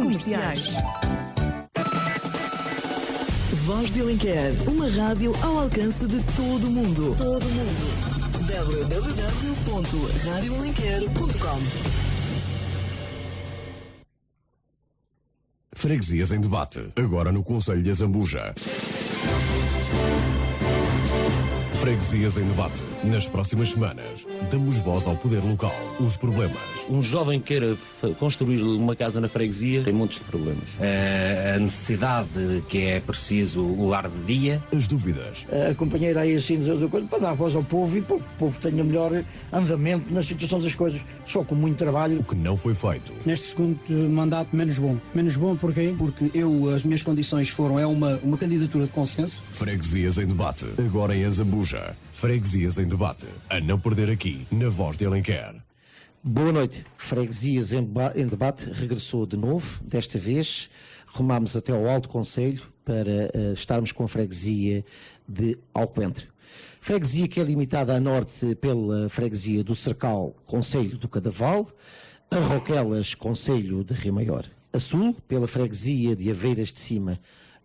Comerciais. Voz de Alenquer, uma rádio ao alcance de todo o mundo. www.radioalenquer.com. Freguesias em debate, agora no Conselho de Azambuja. Freguesias em debate. Nas próximas semanas, damos voz ao poder local, os problemas. Um jovem que queira construir uma casa na freguesia tem muitos problemas. A necessidade que é preciso o lar de dia. As dúvidas. A companheira aí assim para dar voz ao povo e para que o povo tenha melhor andamento nas situações das coisas, só com muito trabalho. O que não foi feito. Neste segundo mandato, menos bom. Menos bom porquê? Porque as minhas condições foram, uma candidatura de consenso. Freguesias em debate, agora em Azambuja. Freguesias em debate, a não perder aqui, na Voz de Alenquer. Boa noite. Freguesias em debate regressou de novo. Desta vez rumámos até ao Alto Conselho para estarmos com a freguesia de Alcoentre. Freguesia que é limitada a norte pela freguesia do Cercal, Concelho do Cadaval, a Roquelas, Concelho de Rio Maior. A sul, pela freguesia de Aveiras de Cima,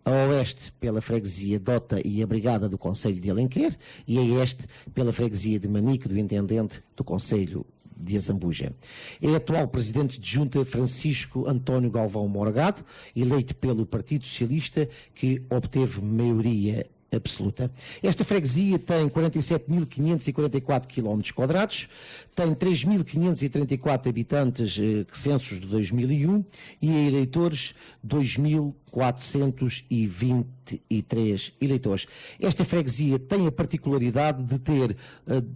a oeste pela freguesia de Ota e Abrigada do Concelho de Alenquer e a este pela freguesia de Manique do Intendente do Concelho de Azambuja. É atual presidente de junta Francisco António Galvão Morgado, eleito pelo Partido Socialista, que obteve maioria absoluta. Esta freguesia tem 47.544 km², tem 3.534 habitantes censos de 2001 e eleitores 2.423 eleitores. Esta freguesia tem a particularidade de ter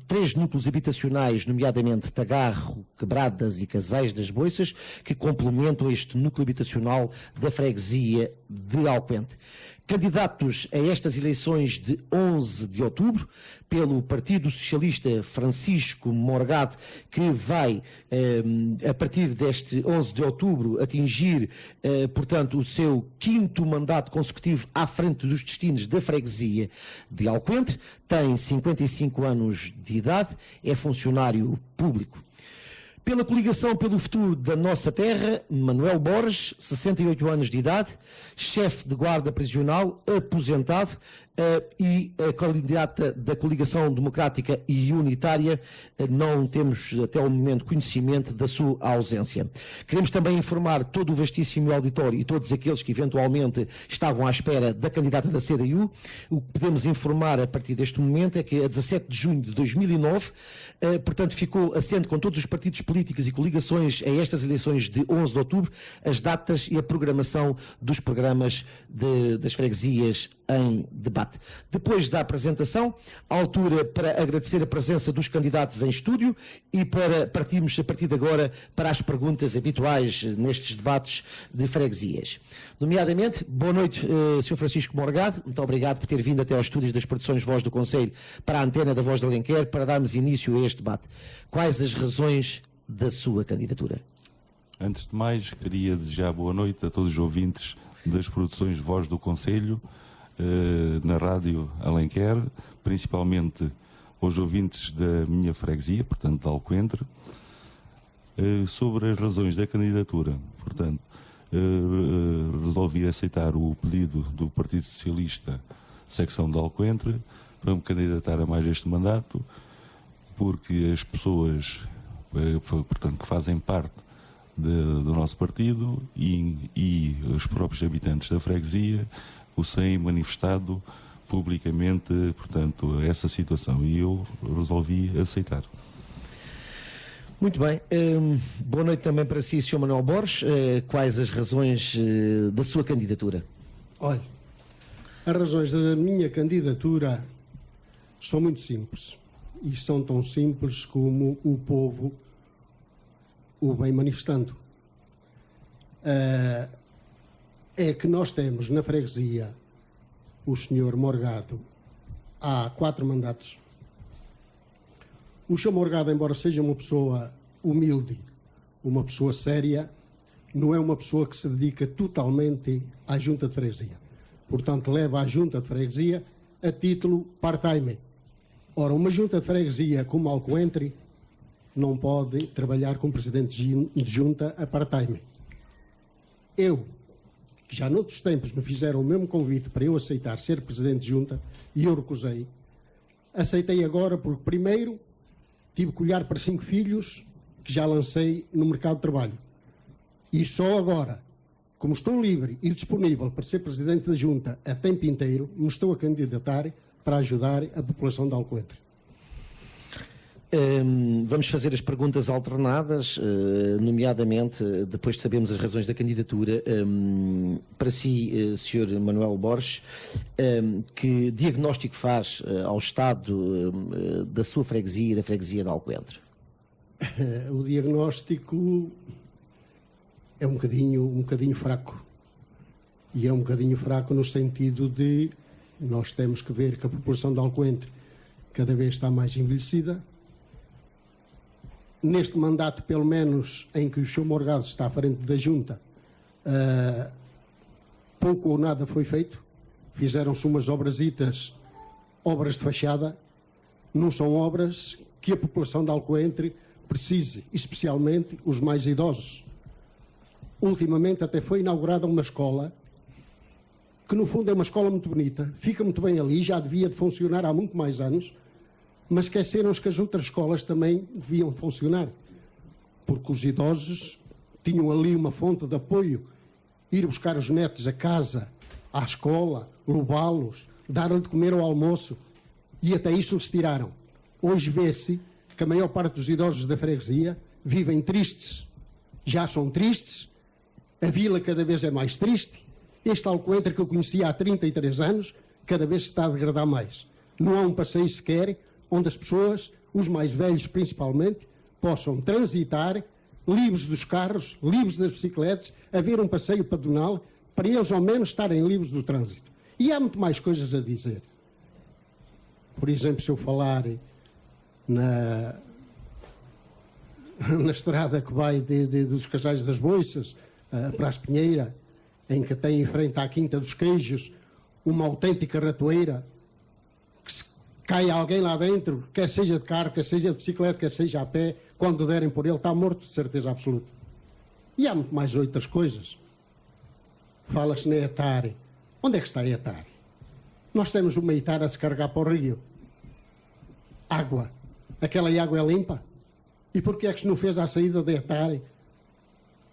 3 núcleos habitacionais, nomeadamente Tagarro, Quebradas e Casais das Boiças, que complementam este núcleo habitacional da freguesia de Alcoentre. Candidatos a estas eleições de 11 de outubro, pelo Partido Socialista Francisco Morgado, que vai, a partir deste 11 de outubro, atingir, portanto, o seu 5º mandato consecutivo à frente dos destinos da freguesia de Alcoentre, tem 55 anos de idade, é funcionário público. Pela coligação pelo futuro da nossa terra, Manuel Borges, 68 anos de idade, chefe de guarda prisional, aposentado, e a candidata da coligação democrática e unitária, não temos até o momento conhecimento da sua ausência. Queremos também informar todo o vastíssimo auditório e todos aqueles que eventualmente estavam à espera da candidata da CDU. O que podemos informar a partir deste momento é que a 17 de junho de 2009, portanto, ficou assente com todos os partidos políticos e coligações a estas eleições de 11 de outubro, as datas e a programação dos programas das freguesias em debate. Depois da apresentação, a altura para agradecer a presença dos candidatos em estúdio e para partirmos a partir de agora para as perguntas habituais nestes debates de freguesias. Nomeadamente, boa noite, Sr. Francisco Morgado, muito obrigado por ter vindo até aos estúdios das produções Voz do Conselho para a antena da Voz de Alenquer para darmos início a este debate. Quais as razões da sua candidatura? Antes de mais, queria desejar boa noite a todos os ouvintes das produções Voz do Conselho, na Rádio Alenquer, principalmente aos ouvintes da minha freguesia, portanto, de Alcoentre, sobre as razões da candidatura. Portanto, resolvi aceitar o pedido do Partido Socialista, secção de Alcoentre, para me candidatar a mais este mandato, porque as pessoas, portanto, que fazem parte do nosso partido e os próprios habitantes da freguesia o têm manifestado publicamente, portanto, essa situação, e eu resolvi aceitar. Muito bem. Boa noite também para si, Sr. Manuel Borges. Quais as razões da sua candidatura? Olha, as razões da minha candidatura são muito simples, e são tão simples como o povo o vem manifestando. É que nós temos na freguesia o Sr. Morgado há 4 mandatos. O Sr. Morgado, embora seja uma pessoa humilde, uma pessoa séria, não é uma pessoa que se dedica totalmente à junta de freguesia. Portanto, leva a junta de freguesia a título part-time. Ora, uma junta de freguesia como Alcoentre não pode trabalhar como presidente de junta a part-time. Eu, que já noutros tempos me fizeram o mesmo convite para eu aceitar ser presidente de junta, e eu recusei, aceitei agora porque, primeiro, tive que olhar para 5 filhos que já lancei no mercado de trabalho. E só agora, como estou livre e disponível para ser presidente da junta a tempo inteiro, me estou a candidatar para ajudar a população de Alcoentre. Vamos fazer as perguntas alternadas, nomeadamente, depois de sabermos as razões da candidatura. Para si, Sr. Manuel Borges, que diagnóstico faz ao estado da sua freguesia e da freguesia de Alcoentre? O diagnóstico é um bocadinho fraco. E é um bocadinho fraco no sentido de nós temos que ver que a população de Alcoentre cada vez está mais envelhecida. Neste mandato, pelo menos, em que o Sr. Morgado está à frente da junta, pouco ou nada foi feito. Fizeram-se umas obrasitas, obras de fachada. Não são obras que a população de Alcoentre precise, especialmente os mais idosos. Ultimamente até foi inaugurada uma escola, que no fundo é uma escola muito bonita, fica muito bem ali, já devia de funcionar há muito mais anos, mas esqueceram-se que as outras escolas também deviam funcionar, porque os idosos tinham ali uma fonte de apoio, ir buscar os netos a casa, à escola, levá-los, dar-lhe de comer ao almoço, e até isso eles tiraram. Hoje vê-se que a maior parte dos idosos da freguesia vivem tristes, já são tristes, a vila cada vez é mais triste, este Alcoentre que eu conhecia há 33 anos, cada vez se está a degradar mais. Não há um passeio sequer onde as pessoas, os mais velhos principalmente, possam transitar livres dos carros, livres das bicicletas, haver um passeio pedonal, para eles ao menos estarem livres do trânsito. E há muito mais coisas a dizer. Por exemplo, se eu falar na estrada que vai dos Casais das Boiças para a Espinheira, em que tem em frente à Quinta dos Queijos uma autêntica ratoeira, que se cai alguém lá dentro, quer seja de carro, quer seja de bicicleta, quer seja a pé, quando derem por ele está morto, de certeza absoluta. E há muito mais outras coisas. Fala-se na Etare. Onde é que está a Etare? Nós temos uma Etare a se carregar para o rio. Água. Aquela água é limpa. E porquê é que se não fez à saída da Etare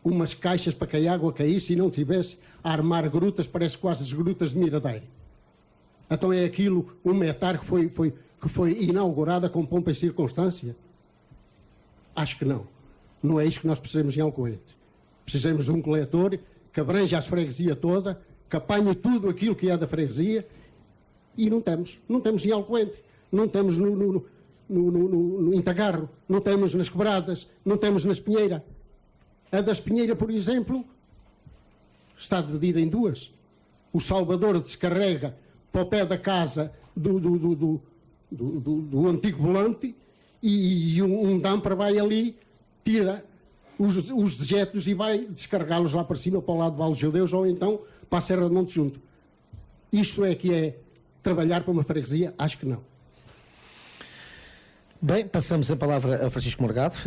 umas caixas para que a água caísse e não tivesse a armar grutas, parece quase as grutas de Miradeiro? Então é aquilo, uma Etare que foi inaugurada com pompa e circunstância? Acho que não. Não é isso que nós precisamos em Alcoentre. Precisamos de um coletor que abranja a freguesia toda, que apanhe tudo aquilo que é da freguesia, e não temos. Não temos em Alcoentre. Não temos no Intagarro, não temos nas Quebradas, não temos na Espinheira. A da Espinheira, por exemplo, está dividida em duas. O Salvador descarrega para o pé da casa do antigo volante e um damper vai ali, tira os dejetos e vai descarregá-los lá para cima, para o lado de Vale Judeus ou então para a Serra de Monte Junto. Isto é que é trabalhar para uma freguesia? Acho que não. Bem, passamos a palavra a Francisco Morgado.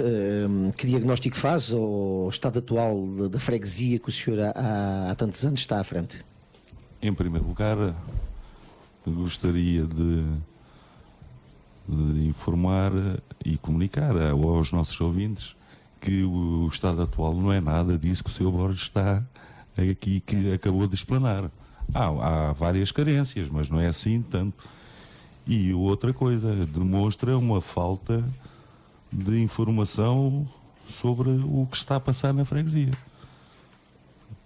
Que diagnóstico faz ao estado atual da freguesia que o senhor há tantos anos está à frente? Em primeiro lugar, gostaria de informar e comunicar aos nossos ouvintes que o estado atual não é nada disso que o Sr. Borges está aqui, que acabou de explanar. Há várias carências, mas não é assim tanto. E outra coisa, demonstra uma falta de informação sobre o que está a passar na freguesia.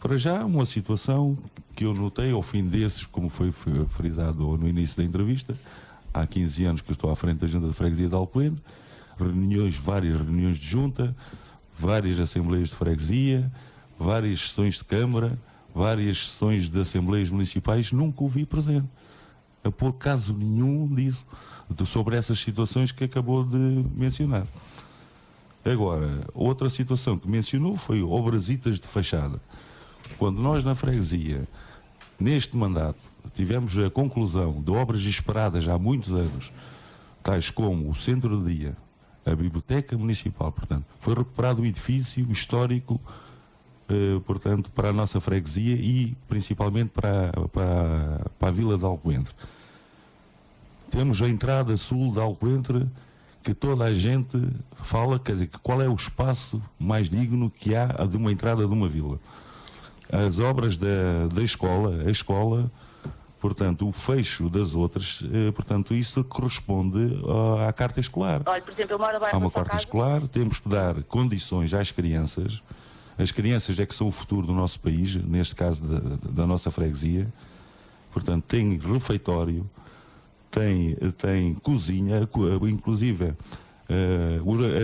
Para já, uma situação que eu notei ao fim desses, como foi frisado no início da entrevista, há 15 anos que eu estou à frente da Junta de Freguesia de Alcoentre, várias reuniões de junta, várias assembleias de freguesia, várias sessões de Câmara, várias sessões de assembleias municipais, nunca o vi presente. Por caso nenhum disso, sobre essas situações que acabou de mencionar. Agora, outra situação que mencionou foi obrasitas de fachada. Quando nós na freguesia, neste mandato, tivemos a conclusão de obras esperadas há muitos anos, tais como o Centro de Dia, a Biblioteca Municipal, portanto, foi recuperado um edifício histórico portanto, para a nossa freguesia e principalmente para a Vila de Alcoentre. Temos a entrada sul de Alcoentre, que toda a gente fala, quer dizer, qual é o espaço mais digno que há de uma entrada de uma vila. As obras da escola, a escola, portanto, o fecho das outras, portanto, isso corresponde à carta escolar. Olha, por exemplo, eu moro abaixo há uma da sua carta casa. escolar, temos que dar condições às crianças. As crianças é que são o futuro do nosso país, neste caso da nossa freguesia. Portanto, tem refeitório, tem cozinha, inclusive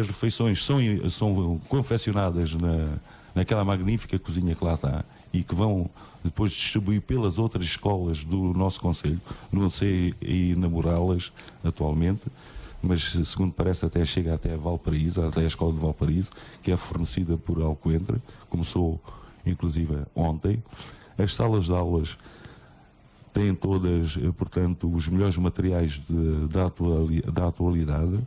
as refeições são confeccionadas naquela magnífica cozinha que lá está e que vão depois distribuir pelas outras escolas do nosso concelho. Não sei inaugurá-las atualmente, mas segundo parece até chega até a Valparaíso, até a escola de Valparaíso, que é fornecida por Alcoentre, começou inclusive ontem. As salas de aulas têm todas, portanto, os melhores materiais da atualidade.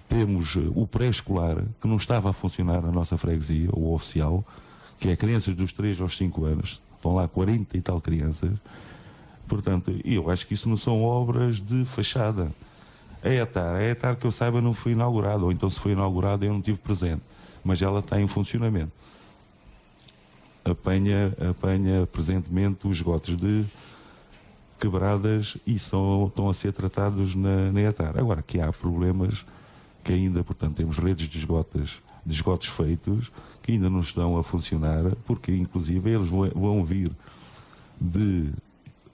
Temos o pré-escolar, que não estava a funcionar na nossa freguesia, o oficial, que é crianças dos 3 aos 5 anos. Estão lá 40 e tal crianças. Portanto, eu acho que isso não são obras de fachada. A ETAR, que eu saiba, não foi inaugurada, ou então se foi inaugurada eu não estive presente, mas ela está em funcionamento. Apanha presentemente os esgotos de quebradas e estão a ser tratados na ETAR. Agora, que há problemas que ainda, portanto, temos redes de esgotos feitos que ainda não estão a funcionar, porque inclusive eles vão vir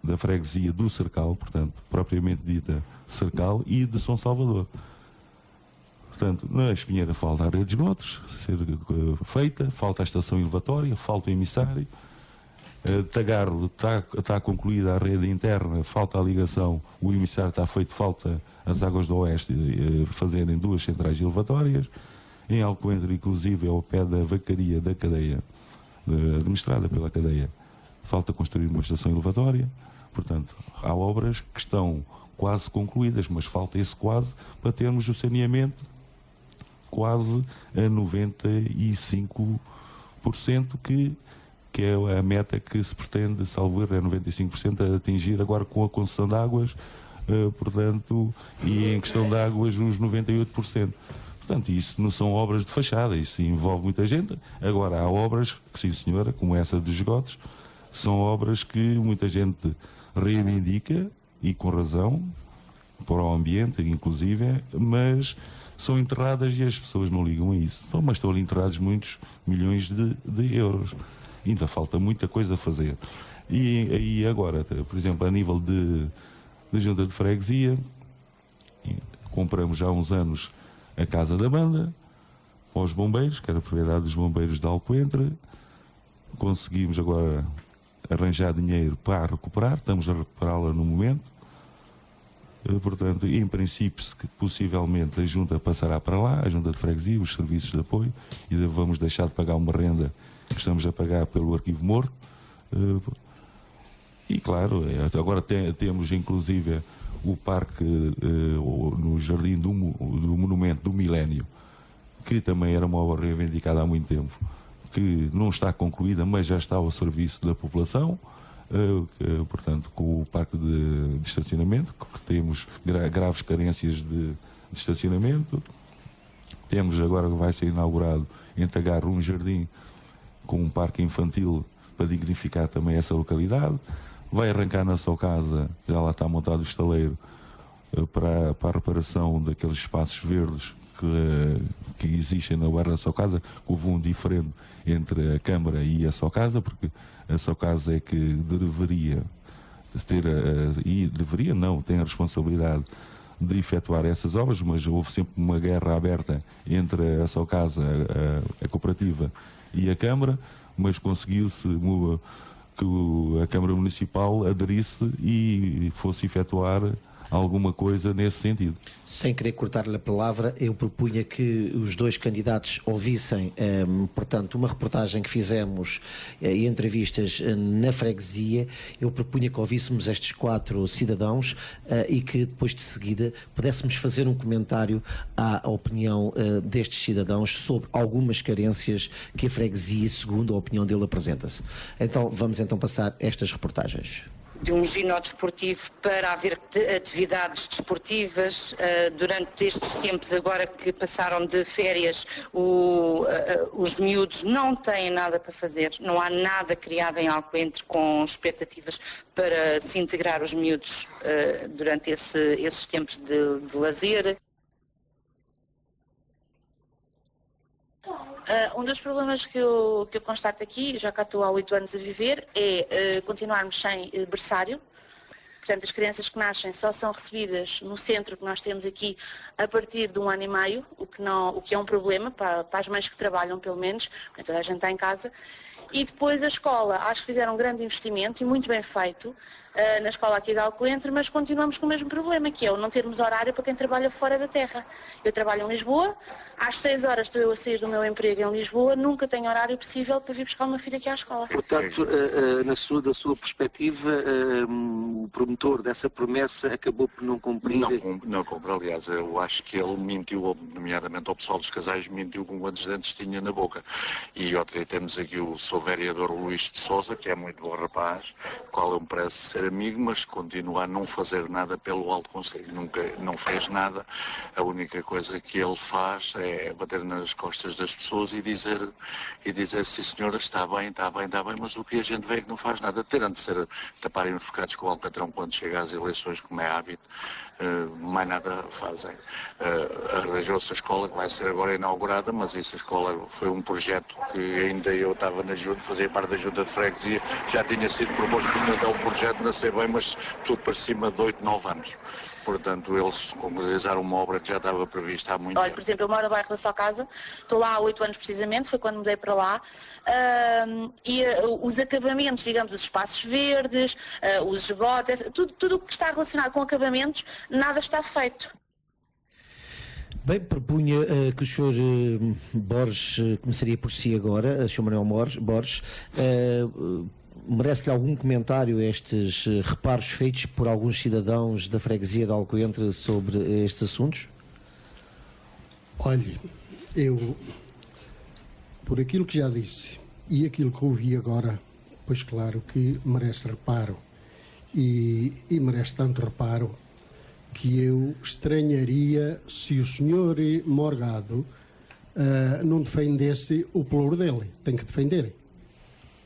da freguesia do Cercal, portanto, propriamente dita Cercal, e de São Salvador. Portanto, na Espinheira falta a rede de esgotos ser feita, falta a estação elevatória, falta o emissário. Tagarro está concluída a rede interna, falta a ligação, o emissário está feito, falta as águas do Oeste fazerem 2 centrais elevatórias. Em Alcoentre, inclusive, ao pé da vacaria da cadeia, administrada pela cadeia, falta construir uma estação elevatória. Portanto, há obras que estão quase concluídas, mas falta esse quase para termos o saneamento quase a 95%, que é a meta que se pretende, salvo erro, é 95% a atingir agora com a concessão de águas, portanto, e em questão de águas os 98%. Portanto, isso não são obras de fachada, isso envolve muita gente. Agora, há obras que, sim senhora, como essa dos esgotos, são obras que muita gente reivindica, e com razão, para o ambiente, inclusive, mas são enterradas e as pessoas não ligam a isso. Mas estão ali enterrados muitos milhões de euros. Ainda falta muita coisa a fazer. E agora, por exemplo, a nível de junta de freguesia, compramos já há uns anos a Casa da Banda, para os bombeiros, que era a propriedade dos bombeiros de Alcoentre. Conseguimos agora arranjar dinheiro para recuperar, estamos a recuperá-la no momento. Portanto, em princípio, possivelmente a Junta passará para lá, a Junta de Freguesia, os serviços de apoio, e vamos deixar de pagar uma renda que estamos a pagar pelo arquivo morto. E claro, agora temos inclusive o parque no Jardim do Monumento do Milénio, que também era uma obra reivindicada há muito tempo, que não está concluída, mas já está ao serviço da população. Portanto, com o parque de estacionamento, que temos graves carências de estacionamento. Temos agora, vai ser inaugurado em Tagarro, um jardim com um parque infantil para dignificar também essa localidade. Vai arrancar na sua casa, já lá está montado o estaleiro, para a reparação daqueles espaços verdes que existem na guarda da sua casa. Houve um diferente entre a Câmara e a sua casa, porque a sua casa é que deveria ter, e deveria não, tem a responsabilidade de efetuar essas obras, mas houve sempre uma guerra aberta entre a sua casa, a cooperativa e a Câmara, mas conseguiu-se que a Câmara Municipal aderisse e fosse efetuar alguma coisa nesse sentido. Sem querer cortar-lhe a palavra, eu propunha que os dois candidatos ouvissem, portanto, uma reportagem que fizemos e entrevistas na freguesia. Eu propunha que ouvíssemos estes 4 cidadãos e que depois de seguida pudéssemos fazer um comentário à opinião destes cidadãos sobre algumas carências que a freguesia, segundo a opinião dele, apresenta-se. Então, vamos então passar estas reportagens. De um ginásio desportivo para haver atividades desportivas. Durante estes tempos, agora que passaram de férias, os miúdos não têm nada para fazer, não há nada criado em Alcoentre com expectativas para se integrar os miúdos durante esses tempos de lazer. Um dos problemas que eu constato aqui, já cá estou há 8 anos a viver, é continuarmos sem berçário. Portanto, as crianças que nascem só são recebidas no centro que nós temos aqui a partir de 1 ano e meio, o que é um problema para as mães que trabalham, pelo menos, porque toda a gente está em casa. E depois a escola, acho que fizeram um grande investimento e muito bem feito na escola aqui de Alcoentre, mas continuamos com o mesmo problema, que é o não termos horário para quem trabalha fora da terra. Eu trabalho em Lisboa, às 6 horas estou eu a sair do meu emprego em Lisboa, nunca tenho horário possível para vir buscar uma filha aqui à escola. Portanto, da sua perspectiva, o promotor dessa promessa acabou por não cumprir? Não cumpre, aliás, eu acho que ele mentiu, nomeadamente ao pessoal dos casais, mentiu com quantos dentes tinha na boca. E outra dia temos aqui o seu vereador Luís de Sousa, que é muito bom rapaz, qual eu me parece ser amigo, mas continua a não fazer nada pelo Alto Conselho. Nunca não fez nada. A única coisa que ele faz é bater nas costas das pessoas e dizer sim senhora, está bem, mas o que a gente vê é que não faz nada. Terão de ser taparem os bocados com o alcatrão quando chega às eleições, como é hábito. Mais nada fazem. Arranjou-se a escola que vai ser agora inaugurada, mas essa escola foi um projeto que ainda eu estava na junta, fazia parte da junta de freguesia, já tinha sido proposto, portanto é um projeto nascer bem, mas tudo para cima de 8, 9 anos. Portanto, eles concretizaram uma obra que já estava prevista há muito tempo. Olha, por exemplo, eu moro no bairro da sua casa, estou lá há 8 anos precisamente, foi quando mudei para lá, e os acabamentos, digamos, os espaços verdes, os esgotos, tudo o que está relacionado com acabamentos, nada está feito. Bem, propunha que o Sr. Borges começaria por si agora, o Sr. Manuel Borges, merece que algum comentário a estes reparos feitos por alguns cidadãos da freguesia de Alcoentre sobre estes assuntos? Olhe, eu, por aquilo que já disse e aquilo que ouvi agora, pois claro que merece reparo e merece tanto reparo que eu estranharia se o Sr. Morgado não defendesse o pluro dele. Tem que defender.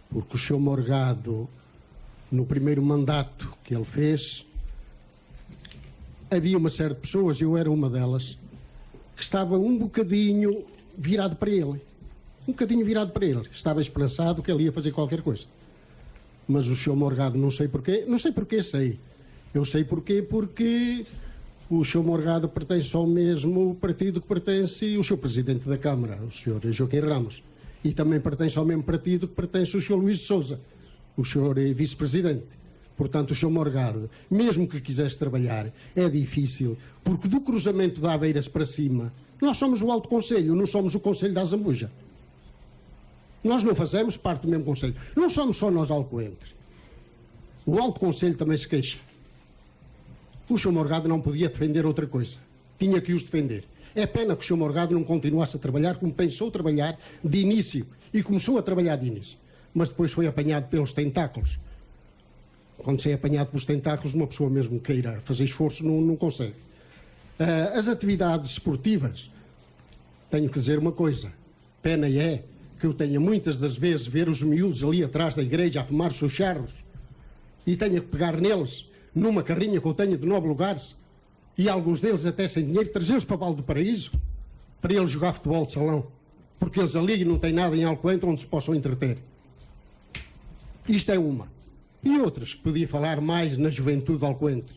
Porque o Sr. Morgado, no primeiro mandato que ele fez, havia uma série de pessoas, eu era uma delas, que estava um bocadinho virado para ele. Um bocadinho virado para ele. Estava esperançado que ele ia fazer qualquer coisa. Mas o Sr. Morgado, não sei porquê, sei. Eu sei porquê, porque o Sr. Morgado pertence ao mesmo partido que pertence o Sr. Presidente da Câmara, o Sr. Joaquim Ramos. E também pertence ao mesmo partido que pertence o Sr. Luís de Sousa, o Sr. Vice-Presidente. Portanto, o Sr. Morgado, mesmo que quisesse trabalhar, é difícil, porque do cruzamento de Aveiras para cima, nós somos o Alto Conselho, não somos o Conselho da Azambuja. Nós não fazemos parte do mesmo Conselho. Não somos só nós Alcoentre. O Alto Conselho também se queixa. O Sr. Morgado não podia defender outra coisa. Tinha que os defender. É pena que o Sr. Morgado não continuasse a trabalhar como pensou trabalhar de início. E começou a trabalhar de início. Mas depois foi apanhado pelos tentáculos. Quando se é apanhado pelos tentáculos, uma pessoa mesmo queira fazer esforço não consegue. As atividades esportivas, tenho que dizer uma coisa. Pena é que eu tenha muitas das vezes ver os miúdos ali atrás da igreja a fumar os seus charros e tenha que pegar neles numa carrinha que eu tenho de 9 lugares e alguns deles até sem dinheiro, trazê-los para Val do Paraíso para eles jogar futebol de salão, porque eles ali não têm nada em Alcoentre onde se possam entreter. Isto é uma. E outras que podia falar mais na juventude de Alcoentre.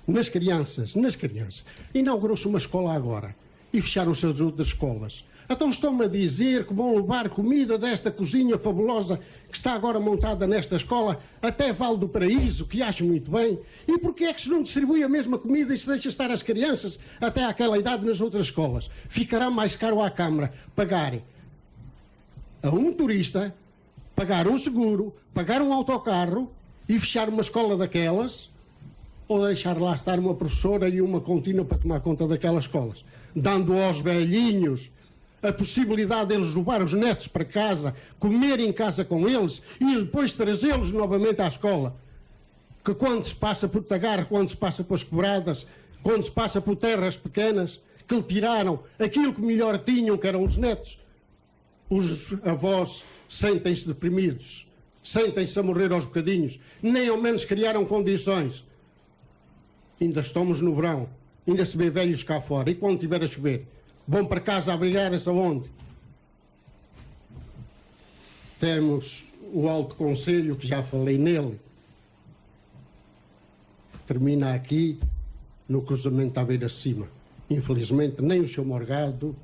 Nas crianças. Inaugurou-se uma escola agora e fecharam-se as outras escolas. Então estão-me a dizer que vão levar comida desta cozinha fabulosa que está agora montada nesta escola até Vale do Paraíso, que acho muito bem. E porquê é que se não distribui a mesma comida e se deixa estar as crianças até àquela idade nas outras escolas? Ficará mais caro à Câmara pagar a um turista, pagar um seguro, pagar um autocarro e fechar uma escola daquelas, ou deixar lá estar uma professora e uma contínua para tomar conta daquelas escolas, dando aos velhinhos a possibilidade deles levar os netos para casa, comer em casa com eles e depois trazê-los novamente à escola. Que quando se passa por Tagarro, quando se passa pelas quebradas, quando se passa por terras pequenas, que lhe tiraram aquilo que melhor tinham, que eram os netos, os avós sentem-se deprimidos, sentem-se a morrer aos bocadinhos, nem ao menos criaram condições. Ainda estamos no verão, ainda se vê velhos cá fora, e quando estiver a chover, vão para casa abrigar-se aonde? Temos o Alto Conselho, que já falei nele, termina aqui no cruzamento à beira-cima. Infelizmente, nem o Sr. Morgado,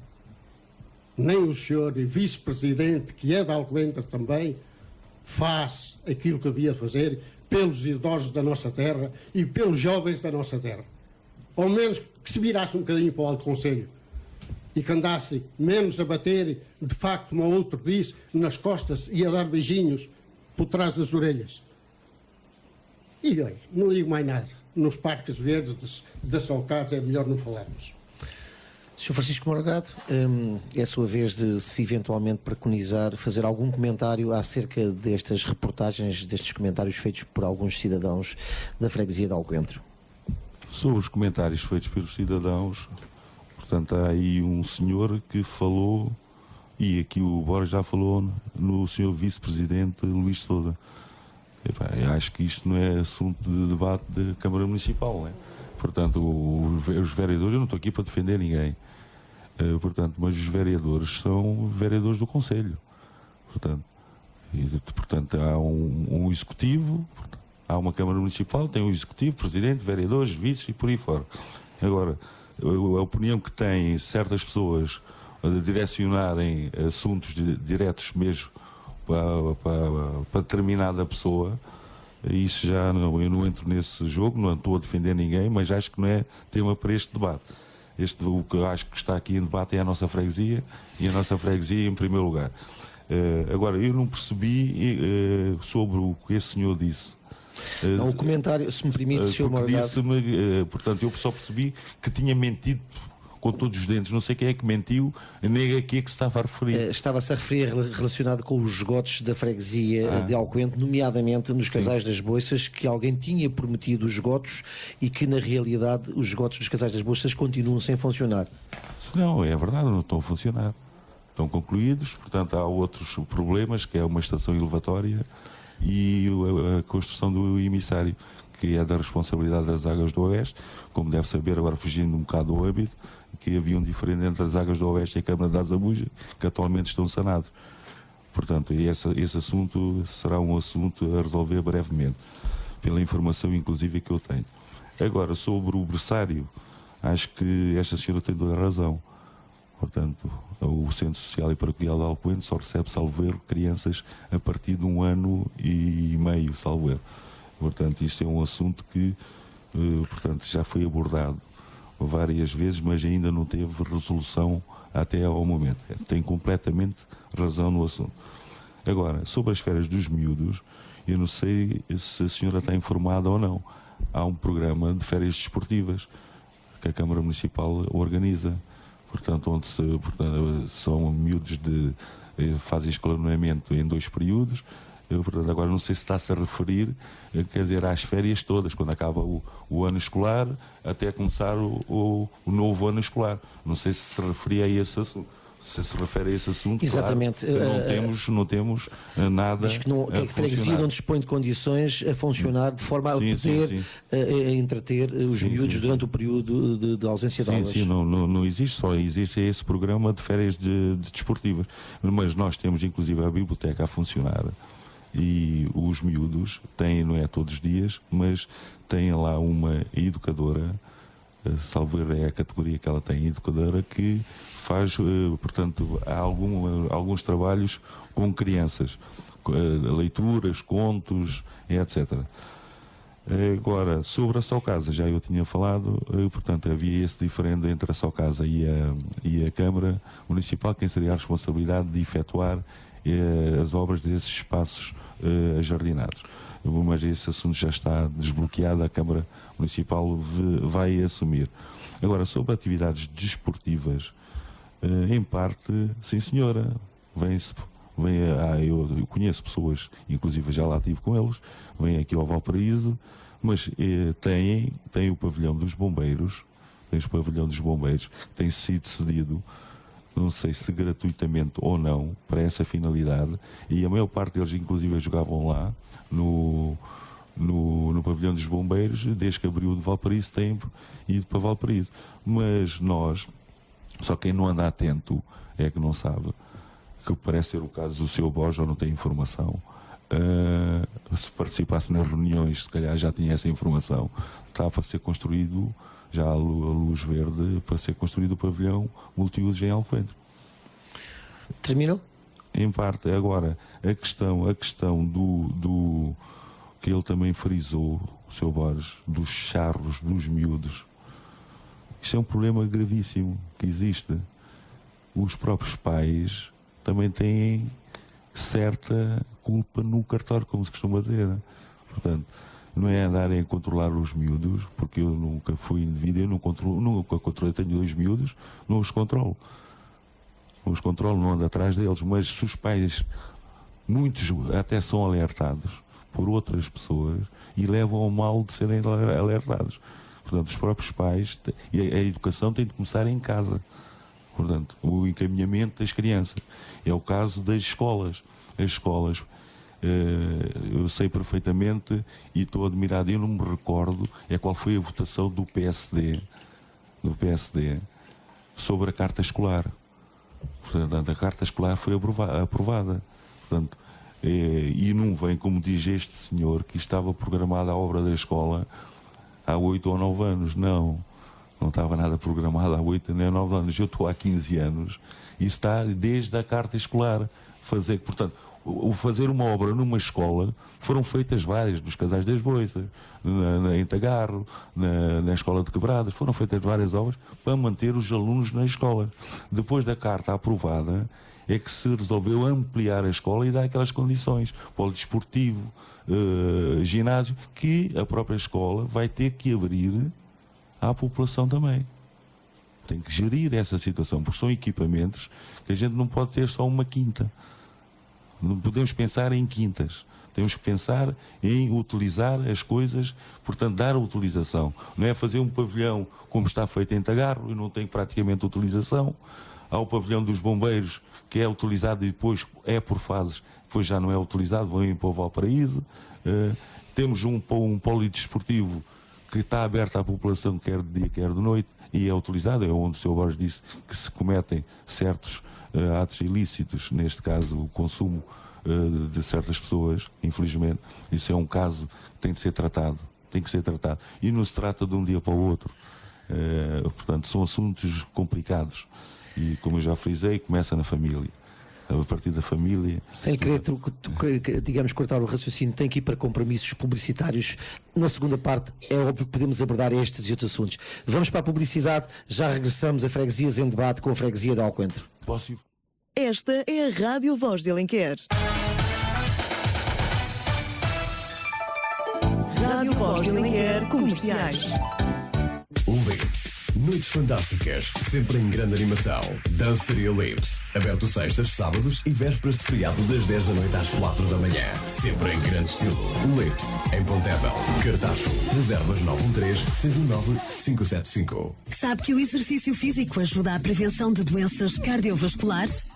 nem o Sr. Vice-Presidente, que é de Alcoentre também, faz aquilo que havia de fazer pelos idosos da nossa terra e pelos jovens da nossa terra. Ao menos que se virasse um bocadinho para o Alto Conselho e que andasse menos a bater, de facto, como o outro disse, nas costas e a dar beijinhos por trás das orelhas. E olha, não digo mais nada. Nos parques verdes das Solcados é melhor não falarmos. Sr. Francisco Morgado, é a sua vez de, se eventualmente preconizar, fazer algum comentário acerca destas reportagens, destes comentários feitos por alguns cidadãos da freguesia de Alcoentre. Sobre os comentários feitos pelos cidadãos, portanto, há aí um senhor que falou, e aqui o Borges já falou, no senhor Vice-Presidente Luís Sousa. Eu acho que isto não é assunto de debate da Câmara Municipal, não é? Portanto, os vereadores, eu não estou aqui para defender ninguém, portanto, mas os vereadores são vereadores do Conselho. Portanto, há um executivo, há uma Câmara Municipal, tem um executivo, presidente, vereadores, vices e por aí fora. Agora, a opinião que têm certas pessoas de direcionarem assuntos diretos mesmo para determinada pessoa, isso já não, eu não entro nesse jogo, não estou a defender ninguém, mas acho que não é tema para este debate. O que eu acho que está aqui em debate é a nossa freguesia, e a nossa freguesia em primeiro lugar. Agora, eu não percebi sobre o que esse senhor disse. Não, o comentário, se me permite, Sr. Morgado. Portanto, eu só percebi que tinha mentido com todos os dentes. Não sei quem é que mentiu, nem a que é que se estava a referir. Estava-se a referir relacionado com os esgotos da freguesia de Alcoentre, nomeadamente nos Casais das Boiças, que alguém tinha prometido os esgotos e que, na realidade, os esgotos dos Casais das Boiças continuam sem funcionar. Não, é verdade, não estão a funcionar. Estão concluídos, portanto, há outros problemas, que é uma estação elevatória e a construção do emissário, que é da responsabilidade das Águas do Oeste. Como deve saber, agora fugindo um bocado do âmbito, que havia um diferente entre as Águas do Oeste e a Câmara de Azabuja, que atualmente estão sanados. Portanto, esse assunto será um assunto a resolver brevemente, pela informação inclusive que eu tenho. Agora, sobre o berçário, acho que esta senhora tem toda a razão. Portanto, o Centro Social e Paroquial de Alcoentre só recebe, salvo erro, crianças a partir de 1 ano e meio, salvo erro. Portanto, isto é um assunto que portanto, já foi abordado várias vezes, mas ainda não teve resolução até ao momento. Tem completamente razão no assunto. Agora, sobre as férias dos miúdos, eu não sei se a senhora está informada ou não. Há um programa de férias desportivas que a Câmara Municipal organiza. Portanto, onde são miúdos fazem escalonamento em 2 períodos. Portanto, agora não sei se está-se a referir, quer dizer, às férias todas, quando acaba o ano escolar, até começar o novo ano escolar. Não sei se se referia a esse assunto. Se se refere a esse assunto, exatamente. Claro, não temos nada. Diz que a freguesia não dispõe de condições a funcionar de forma a poder entreter os miúdos durante o período de ausência de aulas. Sim, não existe, só existe esse programa de férias desportivas. Mas nós temos inclusive a biblioteca a funcionar. E os miúdos têm, não é todos os dias, mas têm lá uma educadora salvo erro é a categoria que ela tem, educadora, que faz, portanto, alguns trabalhos com crianças, leituras, contos, etc. Agora, sobre a Socasa, já eu tinha falado, portanto, havia esse diferendo entre a Socasa e a Câmara Municipal, quem seria a responsabilidade de efetuar as obras desses espaços ajardinados. Mas esse assunto já está desbloqueado, a Câmara Municipal vai assumir. Agora, sobre atividades desportivas, em parte, sim senhora, eu conheço pessoas, inclusive já lá estive com eles, vêm aqui ao Valparaíso, mas tem o pavilhão dos bombeiros, tem sido cedido, não sei se gratuitamente ou não, para essa finalidade, e a maior parte deles inclusive jogavam lá no pavilhão dos bombeiros, desde que abriu de Valparaíso tem ido para Valparaíso. Mas nós, só quem não anda atento é que não sabe, que parece ser o caso do seu Borja, ou não tem informação. Se participasse nas reuniões, se calhar já tinha essa informação. Está para ser construído, já a luz verde, para ser construído o pavilhão multiusos em Alcoentre. Terminou? Em parte. Agora, a questão do que ele também frisou, o seu Borges, dos charros, dos miúdos. Isso é um problema gravíssimo que existe. Os próprios pais também têm certa culpa no cartório, como se costuma dizer. Portanto, não é andarem a controlar os miúdos, porque eu nunca fui indivíduo, eu nunca controlei, tenho 2 miúdos, não os controlo. Não ando atrás deles, mas se os pais, muitos até são alertados por outras pessoas e levam ao mal de serem alertados. Portanto, os próprios pais, e a educação tem de começar em casa. Portanto, o encaminhamento das crianças. É o caso das escolas. As escolas, eu sei perfeitamente e estou admirado, eu não me recordo qual foi a votação do PSD sobre a carta escolar. Portanto, a carta escolar foi aprovada. Portanto, e não vem, como diz este senhor, que estava programada a obra da escola há 8 ou 9 anos. Não estava nada programado há 8 nem 9 anos. Eu estou há 15 anos e está desde a carta escolar. Portanto, fazer uma obra numa escola, foram feitas várias, nos Casais das Boiças, em Tagarro, na Escola de Quebradas, foram feitas várias obras para manter os alunos na escola. Depois da carta aprovada, é que se resolveu ampliar a escola e dar aquelas condições, polidesportivo, ginásio, que a própria escola vai ter que abrir à população também. Tem que gerir essa situação, porque são equipamentos que a gente não pode ter só uma quinta. Não podemos pensar em quintas. Temos que pensar em utilizar as coisas, portanto, dar a utilização. Não é fazer um pavilhão como está feito em Tagarro e não tem praticamente utilização. Há o pavilhão dos bombeiros, que é utilizado e depois é por fases, depois já não é utilizado, vão para o Valparaíso. Temos um polidesportivo que está aberto à população, quer de dia, quer de noite, e é utilizado, é onde o Sr. Borges disse que se cometem certos atos ilícitos, neste caso o consumo de certas pessoas, infelizmente. Isso é um caso que tem de ser tratado, e não se trata de um dia para o outro. Portanto, são assuntos complicados e, como eu já frisei, começa na família. A partir da família. Sem querer, digamos, cortar o raciocínio, tem que ir para compromissos publicitários. Na segunda parte, é óbvio que podemos abordar estes e outros assuntos. Vamos para a publicidade, já regressamos a Freguesias em Debate com a Freguesia de Alcoentre. Esta é a Rádio Voz de Alenquer. Rádio Voz de Alenquer Comerciais. Lips. Noites fantásticas, sempre em grande animação. Danceteria Lips. Aberto sextas, sábados e vésperas de feriado das 10 da noite às 4 da manhã. Sempre em grande estilo. Lips, em Pontebel. Cartacho. Reservas 913-519-575. Sabe que o exercício físico ajuda à prevenção de doenças cardiovasculares?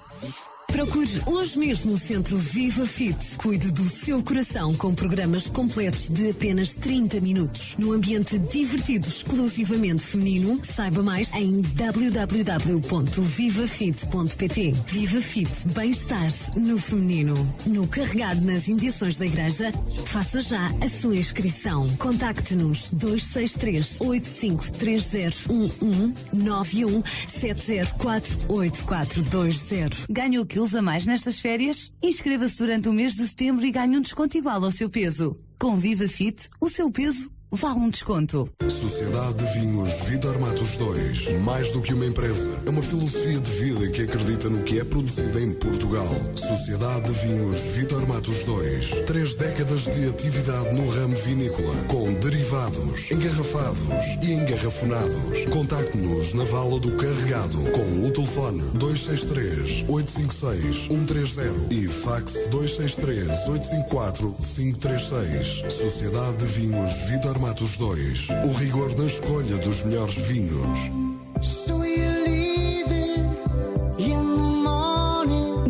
Procure hoje mesmo o Centro Viva Fit. Cuide do seu coração com programas completos de apenas 30 minutos. Num ambiente divertido, exclusivamente feminino. Saiba mais em www.vivafit.pt. Viva Fit, bem-estar no feminino. No Carregado nas Indiações da Igreja, faça já a sua inscrição. Contacte-nos 263-853011 9170484420. Ganhou quilos a mais nestas férias? Inscreva-se durante o mês de setembro e ganhe um desconto igual ao seu peso. Com Viva Fit, o seu peso vale um desconto. Sociedade de Vinhos Vítor Matos 2. Mais do que uma empresa, é uma filosofia de vida que acredita no que é produzido em Portugal. Sociedade de Vinhos Vítor Matos 2. 3 décadas de atividade no ramo vinícola, com derivados, engarrafados e engarrafonados. Contacte-nos na Vala do Carregado com o telefone 263-856-130 e fax 263-854-536. Sociedade de Vinhos Vítor Matos 2. O rigor na escolha dos melhores vinhos.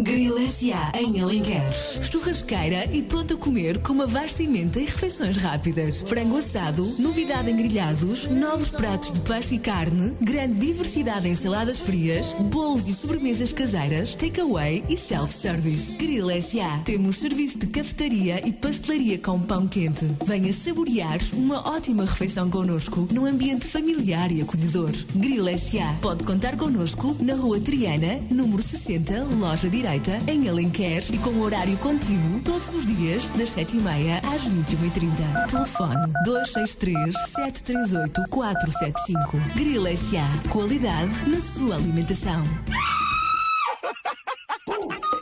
Grill S.A. em Alenquer. Churrasqueira e pronto a comer com uma vasta emenda e refeições rápidas. Frango assado, novidade em grelhados, novos pratos de peixe e carne, grande diversidade em saladas frias, bolos e sobremesas caseiras, takeaway e self-service. Grill S.A. Temos serviço de cafetaria e pastelaria com pão quente. Venha saborear uma ótima refeição connosco num ambiente familiar e acolhedor. Grill S.A. Pode contar connosco na Rua Triana, número 60, loja direita, em Alenquer e com horário contínuo todos os dias das 7h30 às 21h30. Telefone 263-738-475. Grill S.A. Qualidade na sua alimentação.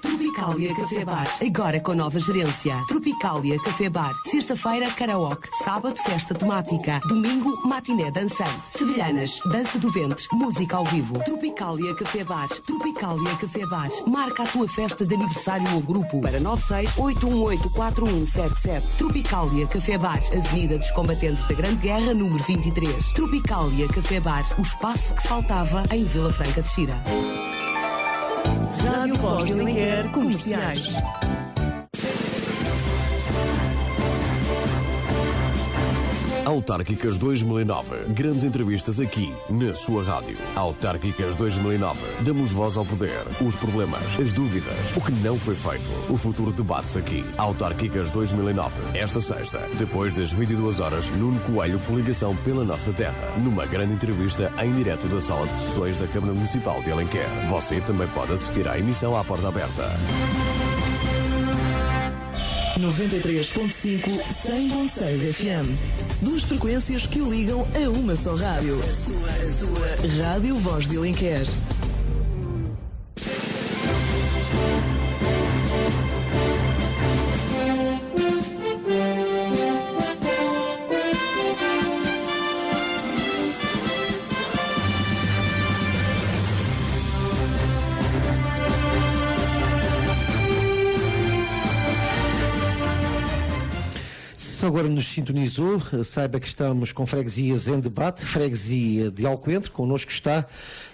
Tropicália Café Bar, agora com nova gerência. Tropicália Café Bar, sexta-feira karaoke, sábado festa temática, domingo matiné dançante, sevilhanas, dança do ventre, música ao vivo. Tropicália Café Bar, Tropicália Café Bar. Marca a tua festa de aniversário ou grupo para 96-818-4177. Tropicália Café Bar, Avenida dos Combatentes da Grande Guerra, número 23. Tropicália Café Bar, o espaço que faltava em Vila Franca de Xira. Rádio Voz de Alenquer Comerciais. Autárquicas 2009. Grandes entrevistas aqui, na sua rádio. Autárquicas 2009. Damos voz ao poder, os problemas, as dúvidas, o que não foi feito. O futuro debate-se aqui. Autárquicas 2009. Esta sexta, depois das 22 horas, Nuno Coelho, coligação pela nossa terra. Numa grande entrevista em direto da sala de sessões da Câmara Municipal de Alenquer. Você também pode assistir à emissão à porta aberta. 93.5 100.6 FM. Duas frequências que o ligam a uma só rádio. A sua Rádio Voz de Alenquer. Se agora nos sintonizou, saiba que estamos com freguesias em debate. Freguesia de Alcoentre, connosco está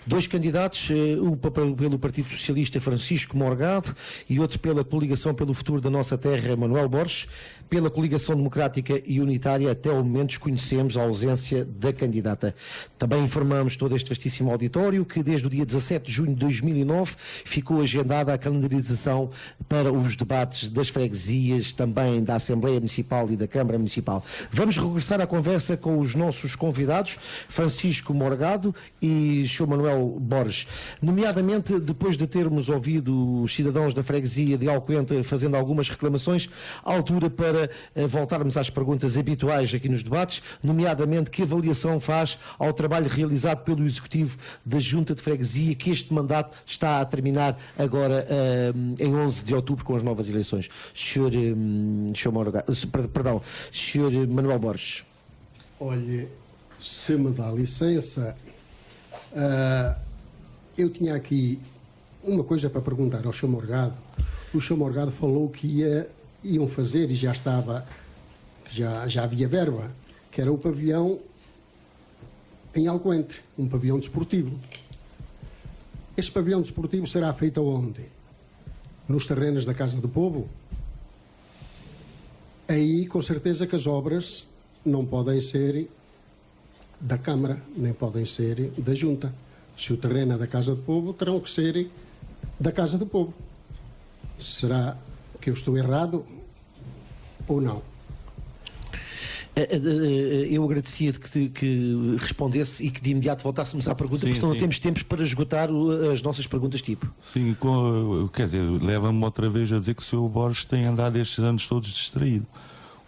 dois candidatos, um pelo Partido Socialista, Francisco Morgado, e outro pela Coligação pelo Futuro da Nossa Terra, Manuel Borges. Pela Coligação Democrática e Unitária, até ao momento desconhecemos a ausência da candidata. Também informamos todo este vastíssimo auditório que desde o dia 17 de junho de 2009 ficou agendada a calendarização para os debates das freguesias, também da Assembleia Municipal e da Câmara Municipal. Vamos regressar à conversa com os nossos convidados, Francisco Morgado e Sr. Manuel Borges. Nomeadamente, depois de termos ouvido os cidadãos da freguesia de Alcoentre fazendo algumas reclamações, à altura para voltarmos às perguntas habituais aqui nos debates, nomeadamente que avaliação faz ao trabalho realizado pelo Executivo da Junta de Freguesia, que este mandato está a terminar agora em 11 de outubro com as novas eleições. Sr. Manuel Borges. Olhe, se me dá licença, eu tinha aqui uma coisa para perguntar ao Sr. Morgado. O Sr. Morgado falou que iam fazer, e já estava, já havia verba, que era o pavilhão em Alcoentre, um pavilhão desportivo. Este pavilhão desportivo será feito aonde? nos terrenos da Casa do Povo, aí com certeza que as obras não podem ser da Câmara, nem podem ser da Junta. Se o terreno é da Casa do Povo, terão que ser da Casa do Povo. Será que eu estou errado ou não? Eu agradecia que respondesse e que de imediato voltássemos à pergunta, porque senão não temos tempo para esgotar as nossas perguntas tipo. Sim, quer dizer, leva-me outra vez a dizer que o Sr. Borges tem andado estes anos todos distraído.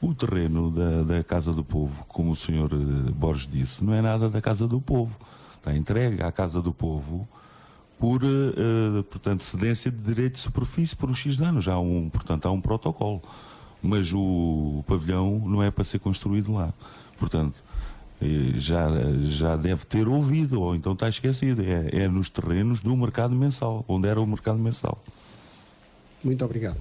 O terreno da Casa do Povo, como o Sr. Borges disse, não é nada da Casa do Povo. Está entregue à Casa do Povo por, portanto, cedência de direito de superfície por uns X anos. Portanto, há um protocolo. Mas o pavilhão não é para ser construído lá. Portanto, já deve ter ouvido, ou então está esquecido. É nos terrenos do mercado mensal, onde era o mercado mensal. Muito obrigado.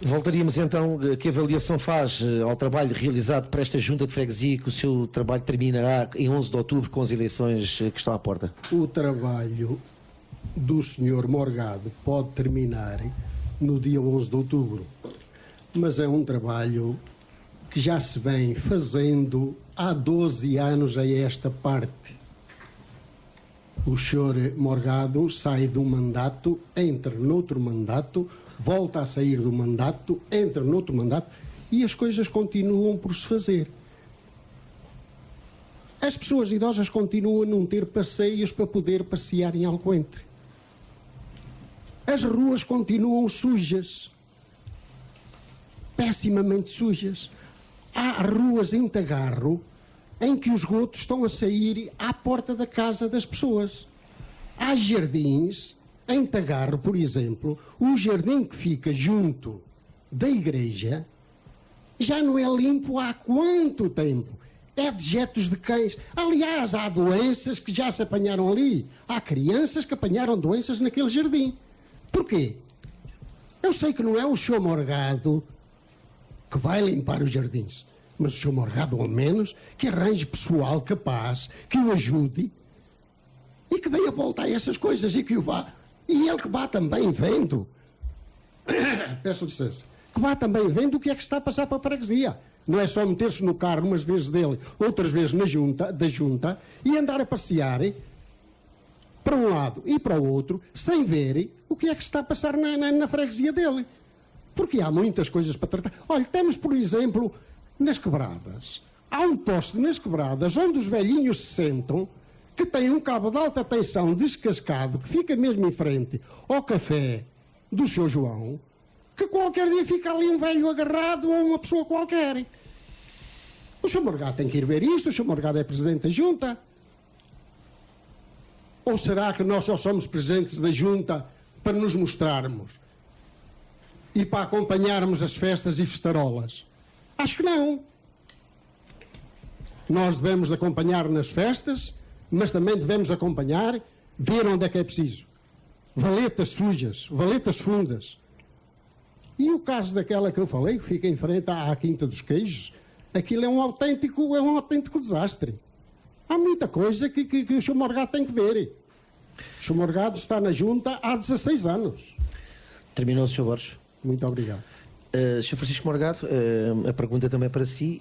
Voltaríamos então, que avaliação faz ao trabalho realizado para esta Junta de Freguesia, que o seu trabalho terminará em 11 de outubro com as eleições que estão à porta? O trabalho do Sr. Morgado pode terminar no dia 11 de outubro. Mas é um trabalho que já se vem fazendo há 12 anos a esta parte. O Sr. Morgado sai do mandato, entra noutro mandato, volta a sair do mandato, entra noutro mandato e as coisas continuam por se fazer. As pessoas idosas continuam a não ter passeios para poder passear em Alcoentre. As ruas continuam sujas. Pessimamente sujas. Há ruas em Tagarro em que os esgotos estão a sair à porta da casa das pessoas. Há jardins em Tagarro, por exemplo, o jardim que fica junto da igreja já não é limpo há quanto tempo? É dejetos de cães. Aliás, há doenças que já se apanharam ali. Há crianças que apanharam doenças naquele jardim. Porquê? Eu sei que não é o Sr. Morgado que vai limpar os jardins, mas o Sr. Morgado, ao menos, que arranje pessoal capaz, que o ajude e que dê a volta a essas coisas e que o vá. E ele que vá também vendo, peço licença, que vá também vendo o que é que está a passar para a freguesia. Não é só meter-se no carro umas vezes dele, outras vezes da junta e andar a passear para um lado e para o outro, sem ver o que é que está a passar na freguesia dele. Porque há muitas coisas para tratar. Olha, temos, por exemplo, nas quebradas. Há um poste nas quebradas onde os velhinhos se sentam, que tem um cabo de alta tensão descascado, que fica mesmo em frente ao café do Sr. João, que qualquer dia fica ali um velho agarrado a uma pessoa qualquer. O Sr. Morgado tem que ir ver isto, o Sr. Morgado é presidente da Junta. Ou será que nós só somos presidentes da Junta para nos mostrarmos? E para acompanharmos as festas e festarolas? Acho que não. Nós devemos acompanhar nas festas, mas também devemos acompanhar, ver onde é que é preciso. Valetas sujas, valetas fundas. E o caso daquela que eu falei, que fica em frente à Quinta dos Queijos, aquilo é um autêntico desastre. Há muita coisa que o Sr. Morgado tem que ver. O Sr. Morgado está na Junta há 16 anos. Terminou, Sr. Borges. Muito obrigado. Sr. Francisco Morgado, a pergunta também para si.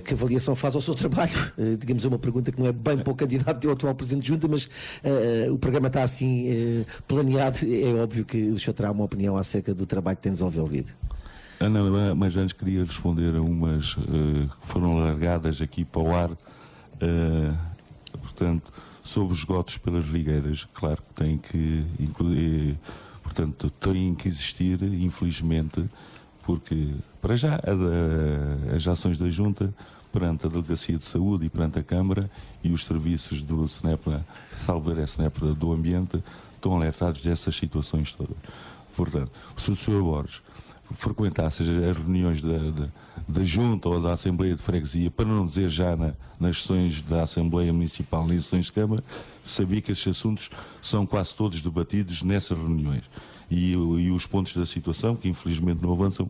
Que avaliação faz ao seu trabalho? Digamos, é uma pergunta que não é bem para o candidato de atual Presidente de Junta, mas o programa está assim planeado. É óbvio que o senhor terá uma opinião acerca do trabalho que tem desenvolvido. Não, mas antes queria responder a umas que foram largadas aqui para o ar. Portanto, sobre os esgotos pelas vigueiras, claro que tem que incluir... Portanto, tem que existir, infelizmente, porque, para já, as ações da Junta, perante a Delegacia de Saúde e perante a Câmara e os serviços do SNEPRA, salvo a SNEPRA do Ambiente, estão alertados dessas situações todas. Portanto, se o Sr. Borges frequentasse as reuniões da Junta ou da Assembleia de Freguesia, para não dizer já nas sessões da Assembleia Municipal e nas sessões de Câmara, sabia que esses assuntos são quase todos debatidos nessas reuniões. E os pontos da situação, que infelizmente não avançam,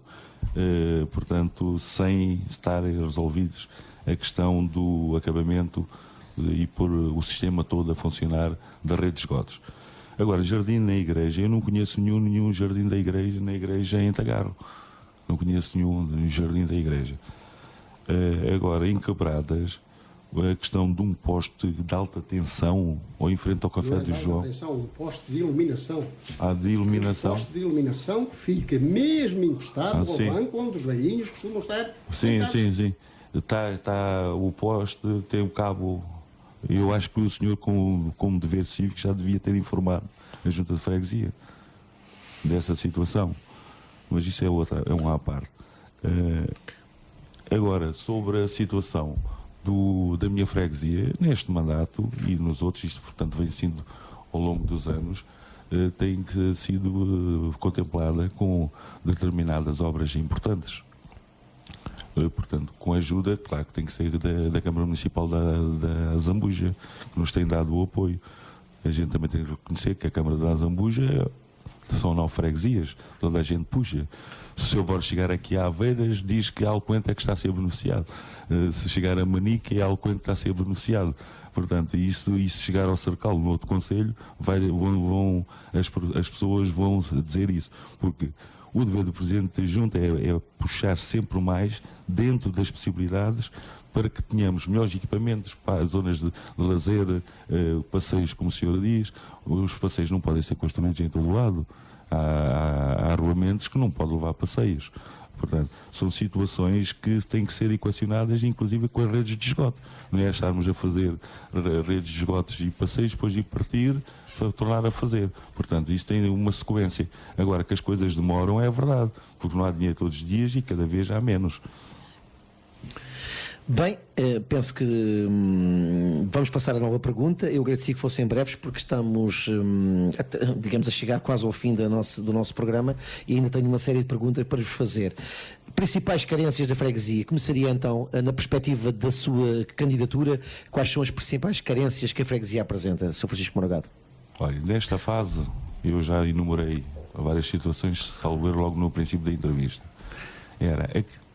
portanto, sem estarem resolvidos a questão do acabamento e pôr o sistema todo a funcionar da rede de esgotos. Agora, jardim na igreja, eu não conheço nenhum jardim da igreja, na igreja em Tagarro. Não conheço nenhum jardim da igreja. Agora, em Quebradas, a questão de um poste de alta tensão ou em frente ao Café do João. Um poste de iluminação. De iluminação. Um poste de iluminação que fica mesmo encostado ao banco onde os velhinhos costumam estar. Sim. O poste tem o cabo. Eu acho que o senhor, como dever cívico, já devia ter informado a Junta de Freguesia dessa situação. Mas isso é uma à parte. Agora, sobre a situação da minha freguesia, neste mandato e nos outros, isto, portanto, vem sendo ao longo dos anos, tem sido contemplada com determinadas obras importantes. Portanto, com ajuda, claro que tem que ser da Câmara Municipal da Zambuja, que nos tem dado o apoio. A gente também tem que reconhecer que a Câmara da Zambuja são 9 freguesias, toda a gente puxa. Se o Sr. Borges chegar aqui a Aveiras, diz que Alcoente é que está a ser beneficiado. Se chegar a Manique, é Alcoente que está a ser beneficiado. Portanto, e se chegar ao Cercal, no outro concelho, as pessoas vão dizer isso. Porque o dever do Presidente da Junta é puxar sempre mais dentro das possibilidades para que tenhamos melhores equipamentos para as zonas de lazer, passeios, como o senhor diz. Os passeios não podem ser construídos em todo lado. Há arruamentos que não podem levar passeios. Portanto, são situações que têm que ser equacionadas, inclusive com as redes de esgoto. Não é estarmos a fazer redes de esgotos e passeios, depois de partir, para tornar a fazer. Portanto, isso tem uma sequência. Agora, que as coisas demoram é verdade, porque não há dinheiro todos os dias e cada vez há menos. Bem, penso que vamos passar a nova pergunta. Eu agradeci que fossem breves porque estamos, digamos, a chegar quase ao fim do nosso programa e ainda tenho uma série de perguntas para vos fazer. Principais carências da freguesia. Começaria então, na perspectiva da sua candidatura, quais são as principais carências que a freguesia apresenta, Sr. Francisco Morgado? Olha, nesta fase eu já enumerei várias situações, salvo erro logo no princípio da entrevista. Era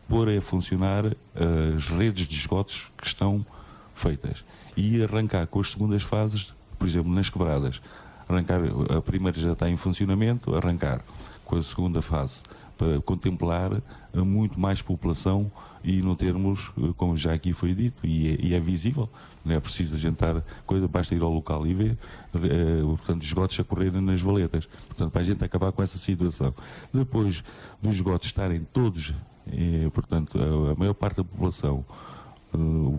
pôr a funcionar as redes de esgotos que estão feitas e arrancar com as segundas fases, por exemplo, nas Quebradas. Arrancar, a primeira já está em funcionamento, arrancar com a segunda fase para contemplar a muito mais população e não termos, como já aqui foi dito, e é visível, não é preciso a gente estar, basta ir ao local e ver, portanto, os esgotos a correrem nas valetas. Portanto, para a gente acabar com essa situação. Depois dos esgotos estarem todos, portanto, a maior parte da população,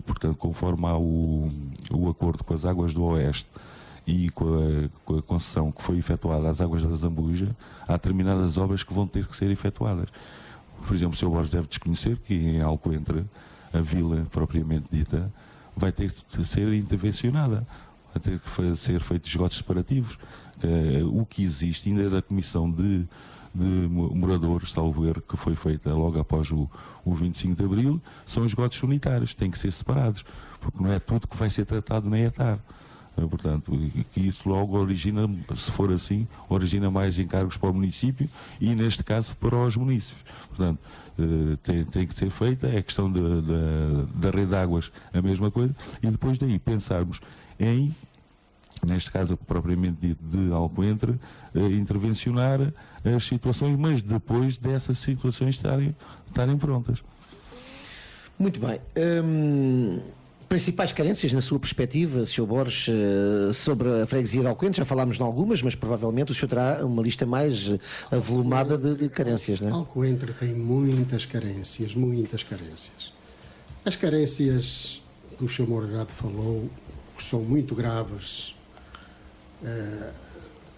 portanto, conforme há o acordo com as Águas do Oeste e com a concessão que foi efetuada às Águas da Zambuja, há determinadas obras que vão ter que ser efetuadas. Por exemplo, o Sr. Borges deve desconhecer que em Alcoentre, a vila propriamente dita, vai ter que ser intervencionada, vai ter que ser feitos esgotos separativos. O que existe ainda é da Comissão de moradores, salvo erro, que foi feita logo após o 25 de Abril, são esgotos unitários, têm que ser separados, porque não é tudo que vai ser tratado na ETAR. Portanto, que isso logo origina, se for assim, origina mais encargos para o município e, neste caso, para os municípios. Portanto, tem que ser feita, é questão da rede de águas, a mesma coisa, e depois daí pensarmos em, neste caso propriamente dito de Alcoentre, intervencionar as situações, mas depois dessas situações estarem prontas. Muito bem. Principais carências, na sua perspectiva, Sr. Borges, sobre a freguesia de Alcoentre? Já falámos de algumas, mas provavelmente o senhor terá uma lista mais avolumada de carências, não é? Alcoentre tem muitas carências, muitas carências. As carências que o Sr. Morgado falou, que são muito graves,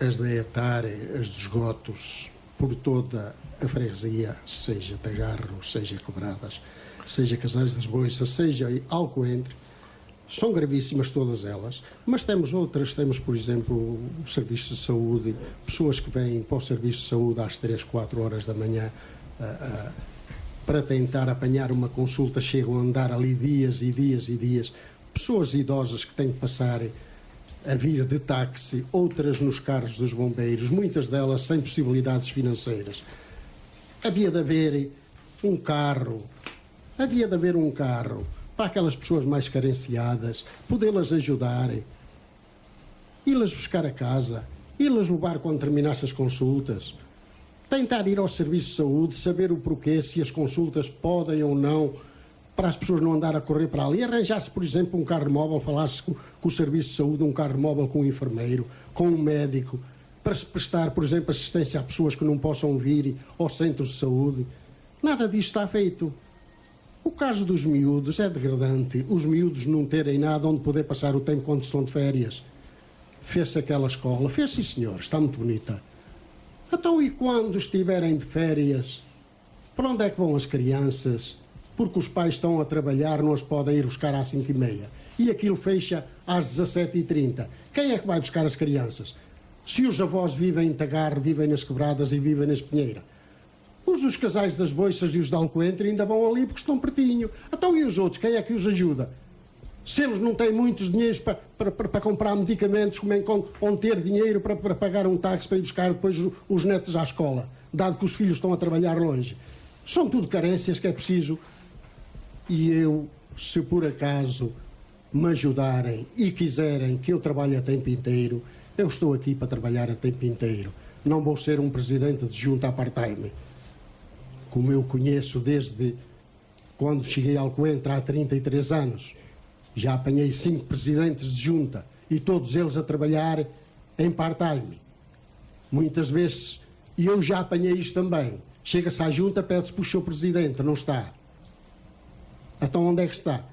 as da ETAR, as dos esgotos, por toda a freguesia, seja Tagarro, seja Quebradas, seja Casais das Boiças, seja Alcoentre, são gravíssimas todas elas, mas temos outras, temos, por exemplo, o Serviço de Saúde, pessoas que vêm para o Serviço de Saúde às 3, 4 horas da manhã para tentar apanhar uma consulta, chegam a andar ali dias e dias e dias, pessoas idosas que têm que passar a vir de táxi, outras nos carros dos bombeiros, muitas delas sem possibilidades financeiras. Havia de haver um carro para aquelas pessoas mais carenciadas, podê-las ajudar, ir-las buscar a casa, e-las levar quando terminasse as consultas. Tentar ir ao serviço de saúde, saber o porquê, se as consultas podem ou não, para as pessoas não andarem a correr para ali. Arranjar-se, por exemplo, um carro móvel, falar-se com o serviço de saúde, um carro móvel com um enfermeiro, com um médico, para se prestar, por exemplo, assistência a pessoas que não possam vir aos centros de saúde. Nada disto está feito. O caso dos miúdos é degradante. Os miúdos não terem nada onde poder passar o tempo quando estão de férias. Fez-se aquela escola. Fez, sim, senhor. Está muito bonita. Então, e quando estiverem de férias, para onde é que vão as crianças? Porque os pais estão a trabalhar, não as podem ir buscar às 5h30. E aquilo fecha às 17h30. Quem é que vai buscar as crianças? Se os avós vivem em Tagarro, vivem nas Quebradas e vivem na Espinheira. Os dos Casais das Boiças e os de Alcoentre ainda vão ali porque estão pertinho. Então e os outros? Quem é que os ajuda? Se eles não têm muitos dinheiros para comprar medicamentos, como é que vão ter dinheiro para pagar um táxi para ir buscar depois os netos à escola, dado que os filhos estão a trabalhar longe? São tudo carências que é preciso. E eu, se por acaso me ajudarem e quiserem que eu trabalhe a tempo inteiro, eu estou aqui para trabalhar a tempo inteiro. Não vou ser um presidente de junta a part-time. Como eu conheço desde quando cheguei ao Alcoentre há 33 anos. Já apanhei 5 presidentes de junta e todos eles a trabalhar em part-time. Muitas vezes, e eu já apanhei isto também, chega-se à junta, pede-se para o seu presidente, não está. Então onde é que está?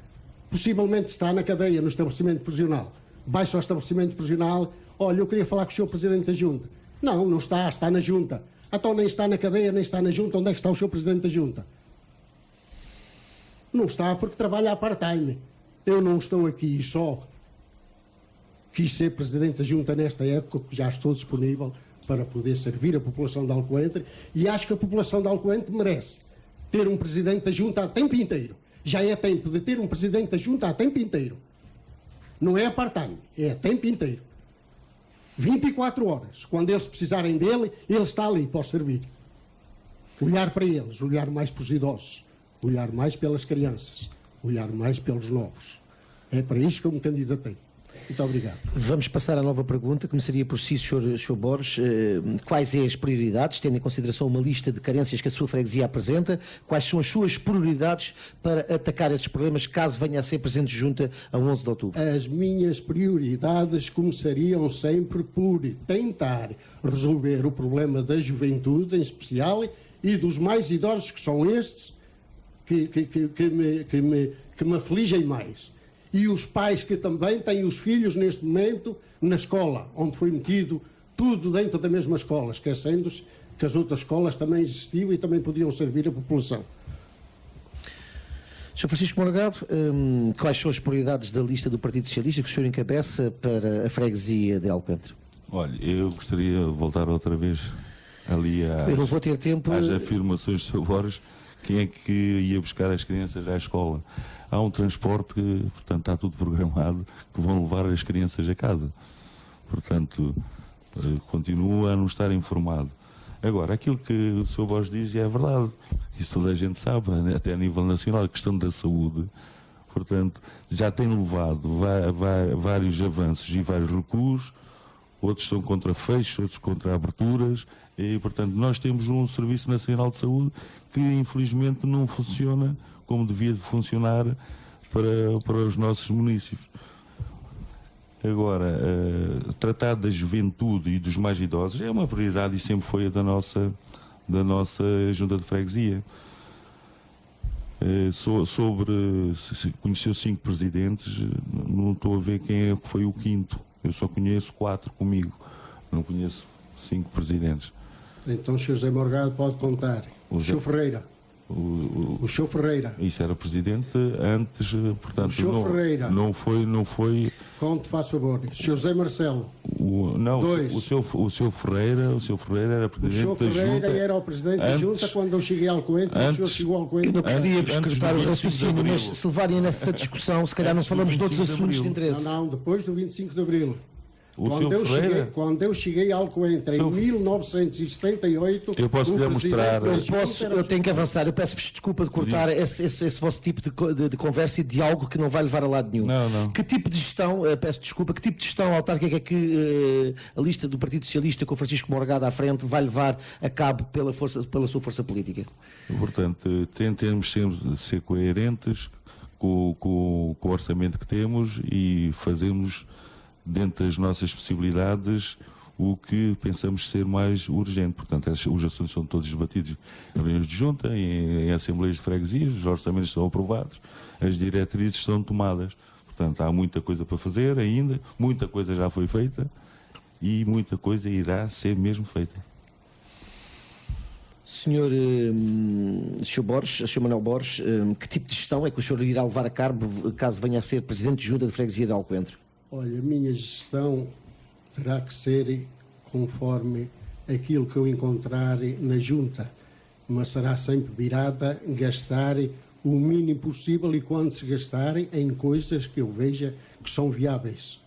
Possivelmente está na cadeia, no estabelecimento prisional. Baixa ao estabelecimento prisional, olha, eu queria falar com o seu presidente da junta. Não, não está, está na junta. Então nem está na cadeia, nem está na junta. Onde é que está o seu presidente da junta? Não está porque trabalha a part-time. Eu não estou aqui só. Quis ser presidente da junta nesta época, que já estou disponível para poder servir a população de Alcoentre, e acho que a população de Alcoentre merece ter um presidente da junta a tempo inteiro. Já é tempo de ter um presidente da junta a tempo inteiro. Não é a part-time, é a tempo inteiro. 24 horas. Quando eles precisarem dele, ele está ali para servir. Olhar para eles, olhar mais para os idosos, olhar mais pelas crianças, olhar mais pelos novos. É para isso que eu me candidatei. Muito obrigado. Vamos passar à nova pergunta. Começaria por si, Sr. Borges. Quais são as prioridades, tendo em consideração uma lista de carências que a sua freguesia apresenta? Quais são as suas prioridades para atacar esses problemas, caso venha a ser presidente de junta a 11 de outubro? As minhas prioridades começariam sempre por tentar resolver o problema da juventude, em especial, e dos mais idosos, que são estes que me afligem mais. E os pais que também têm os filhos neste momento na escola, onde foi metido tudo dentro da mesma escola, esquecendo-se que as outras escolas também existiam e também podiam servir a população. Sr. Francisco Morgado, quais são as prioridades da lista do Partido Socialista que o senhor encabeça para a freguesia de Alcoentre? Olha, eu gostaria de voltar outra vez ali eu não vou ter tempo... às afirmações de Sr. Borges. Quem é que ia buscar as crianças à escola? Há um transporte que, portanto, está tudo programado, que vão levar as crianças a casa. Portanto, continua a não estar informado. Agora, aquilo que o Sr. Borges diz é verdade. Isso toda a gente sabe, até a nível nacional, a questão da saúde. Portanto, já tem levado vários avanços e vários recuos. Outros estão contra fechos, outros contra aberturas. E, portanto, nós temos um Serviço Nacional de Saúde que, infelizmente, não funciona como devia de funcionar para os nossos municípios. Agora, tratar da juventude e dos mais idosos é uma prioridade e sempre foi a da nossa junta de freguesia. Conheceu 5 presidentes, não estou a ver quem foi o 5º. Eu só conheço 4 comigo, não conheço 5 presidentes. Então o Sr. José Morgado pode contar. O Sr. Ferreira. O Sr. Ferreira. Isso era presidente antes, portanto... O Sr. Ferreira. Não foi... Conte, faz favor. O Sr. José Marcelo. Não, 2. o Sr. Ferreira era presidente da junta... O Sr. Ferreira era o presidente da junta quando eu cheguei ao Alcoentre. O senhor chegou ao Alcoentre. Eu não queria descartar o raciocínio, mas se levarem nessa discussão, se calhar não falamos de outros assuntos de interesse. Não, depois do 25 de Abril. Quando eu cheguei ao Alcoentre em 1978, eu posso lhe mostrar. Eu tenho que avançar. Eu peço-vos desculpa de cortar esse vosso tipo de conversa e de algo que não vai levar a lado nenhum. Não. Que tipo de gestão, peço desculpa, que tipo de gestão autárquica é que a lista do Partido Socialista com o Francisco Morgado à frente vai levar a cabo pela sua força política? Portanto, tentemos sempre ser coerentes com o orçamento que temos e fazemos, dentro das nossas possibilidades, o que pensamos ser mais urgente. Portanto, os assuntos são todos debatidos em reuniões de junta, em assembleias de freguesias, os orçamentos são aprovados, as diretrizes são tomadas. Portanto, há muita coisa para fazer ainda, muita coisa já foi feita e muita coisa irá ser mesmo feita. Senhor Manuel Borges, que tipo de gestão é que o senhor irá levar a cabo caso venha a ser Presidente de Junta de Freguesia de Alcoentre? Olha, a minha gestão terá que ser conforme aquilo que eu encontrar na Junta, mas será sempre virada a gastar o mínimo possível e quando se gastar em coisas que eu veja que são viáveis